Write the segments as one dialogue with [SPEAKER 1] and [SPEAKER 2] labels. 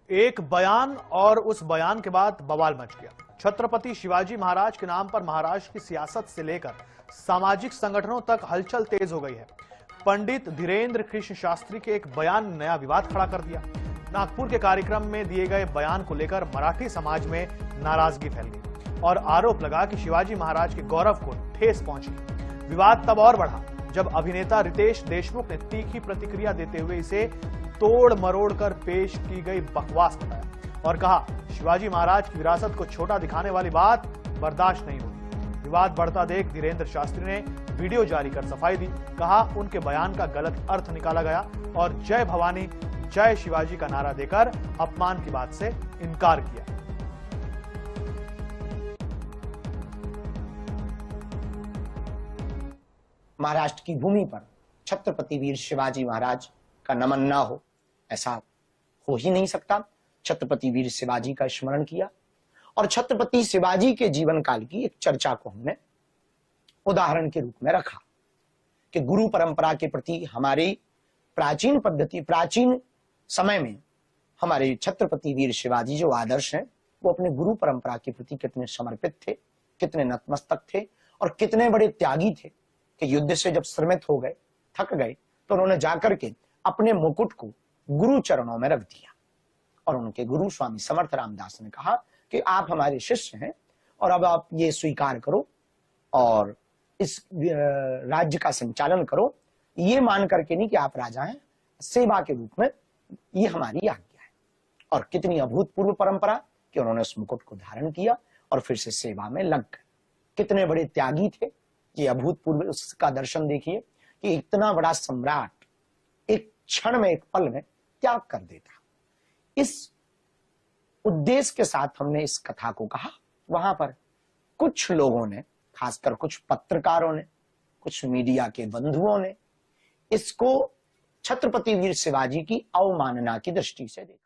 [SPEAKER 1] एक बयान और उस बयान के बाद बवाल मच गया। छत्रपति शिवाजी महाराज के नाम पर महाराष्ट्र की सियासत से लेकर सामाजिक संगठनों तक हलचल तेज हो गई है। पंडित धीरेन्द्र कृष्ण शास्त्री के एक बयान ने नया विवाद खड़ा कर दिया। नागपुर के कार्यक्रम में दिए गए बयान को लेकर मराठी समाज में नाराजगी फैल गई और आरोप लगा कि शिवाजी महाराज के गौरव को ठेस पहुंची। विवाद तब और बढ़ा जब अभिनेता रितेश देशमुख ने तीखी प्रतिक्रिया देते हुए इसे तोड़ मरोड़ कर पेश की गई बकवास बताया और कहा शिवाजी महाराज की विरासत को छोटा दिखाने वाली बात बर्दाश्त नहीं होगी। विवाद बढ़ता देख धीरेन्द्र शास्त्री ने वीडियो जारी कर सफाई दी। कहा उनके बयान का गलत अर्थ निकाला गया और जय भवानी जय शिवाजी का नारा देकर अपमान की बात से इनकार किया।
[SPEAKER 2] महाराष्ट्र की भूमि पर छत्रपति वीर शिवाजी महाराज का नमन ना हो, ऐसा हो ही नहीं सकता। छत्रपति वीर शिवाजी का स्मरण किया और छत्रपति शिवाजी के जीवन काल की एक चर्चा को हमने उदाहरण के रूप में रखा कि गुरु परंपरा के प्रति हमारी प्राचीन पद्धति, प्राचीन समय में हमारे छत्रपति वीर शिवाजी जो आदर्श हैं वो अपने गुरु परंपरा के प्रति कितने समर्पित थे, कितने नतमस्तक थे और कितने बड़े त्यागी थे कि युद्ध से जब श्रमित हो गए, थक गए, तो उन्होंने जाकर के अपने मुकुट को गुरु चरणों में रख दिया और उनके गुरु स्वामी समर्थ रामदास ने कहा कि आप हमारे शिष्य हैं और अब आप ये स्वीकार करो और इस राज्य का संचालन करो, ये मान करके नहीं कि आप राजा हैं, सेवा के रूप में ये हमारी आज्ञा है। और कितनी अभूतपूर्व परंपरा कि उन्होंने उस मुकुट को धारण किया और फिर से सेवा में लग गए। कितने बड़े त्यागी थे, ये अभूतपूर्व उसका दर्शन देखिए कि इतना बड़ा सम्राट एक क्षण में, एक पल में त्याग कर देता। इस उद्देश्य के साथ हमने इस कथा को कहा। वहां पर कुछ लोगों ने, खासकर कुछ पत्रकारों ने, कुछ मीडिया के बंधुओं ने इसको छत्रपति वीर शिवाजी की अवमानना की दृष्टि से देखा।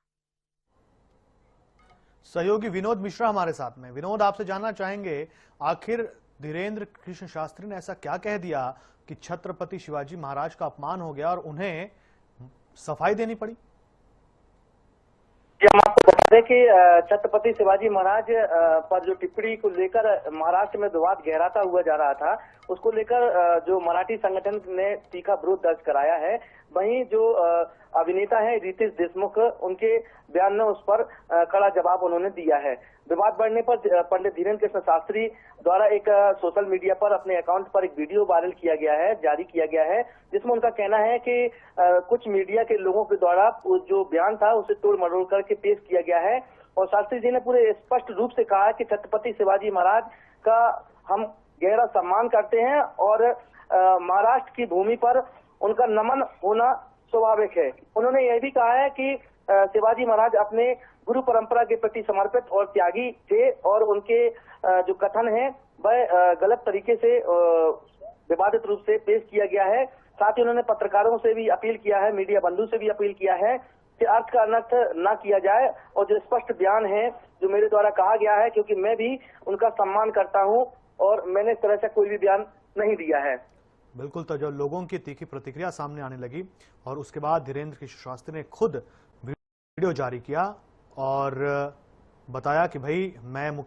[SPEAKER 1] सहयोगी विनोद मिश्रा हमारे साथ में। विनोद, आपसे जानना चाहेंगे आखिर धीरेन्द्र कृष्ण शास्त्री ने ऐसा क्या कह दिया कि छत्रपति शिवाजी महाराज का अपमान हो गया और उन्हें सफाई देनी पड़ी?
[SPEAKER 3] हम आपको बता दें कि छत्रपति शिवाजी महाराज पर जो टिप्पणी को लेकर महाराष्ट्र में विवाद गहराता हुआ जा रहा था, उसको लेकर जो मराठी संगठन ने तीखा विरोध दर्ज कराया है। वहीं जो अभिनेता है रितेश देशमुख, उनके बयान में उस पर कड़ा जवाब उन्होंने दिया है। विवाद बढ़ने पर पंडित धीरेन्द्र कृष्ण शास्त्री द्वारा एक सोशल मीडिया पर अपने अकाउंट पर एक वीडियो वायरल किया गया है, जारी किया गया है, जिसमें उनका कहना है कि कुछ मीडिया के लोगों के द्वारा जो बयान था उसे तोड़ मरोड़ करके पेश किया गया है। और शास्त्री जी ने पूरे स्पष्ट रूप से कहा कि छत्रपति शिवाजी महाराज का हम गहरा सम्मान करते हैं और महाराष्ट्र की भूमि पर उनका नमन होना स्वाभाविक है। उन्होंने यह भी कहा है कि शिवाजी महाराज अपने गुरु परंपरा के प्रति समर्पित और त्यागी थे और उनके जो कथन है वह गलत तरीके से विवादित रूप से पेश किया गया है। साथ ही उन्होंने पत्रकारों से भी अपील किया है, मीडिया बंधु से भी अपील किया है कि अर्थ का अनर्थ न किया जाए और जो स्पष्ट बयान है जो मेरे द्वारा कहा गया है, क्योंकि मैं भी उनका सम्मान करता हूं और मैंने इस तरह से कोई भी बयान नहीं दिया है।
[SPEAKER 1] बिल्कुल, तो जब लोगों की तीखी प्रतिक्रिया सामने आने लगी और उसके बाद धीरेन्द्र कृष्ण शास्त्री ने खुद वीडियो जारी किया और बताया कि भाई मैं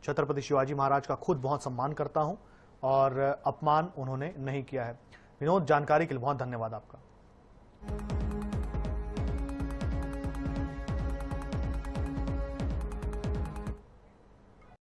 [SPEAKER 1] छत्रपति शिवाजी महाराज का खुद बहुत सम्मान करता हूं और अपमान उन्होंने नहीं किया है। विनोद, जानकारी के लिए बहुत धन्यवाद आपका।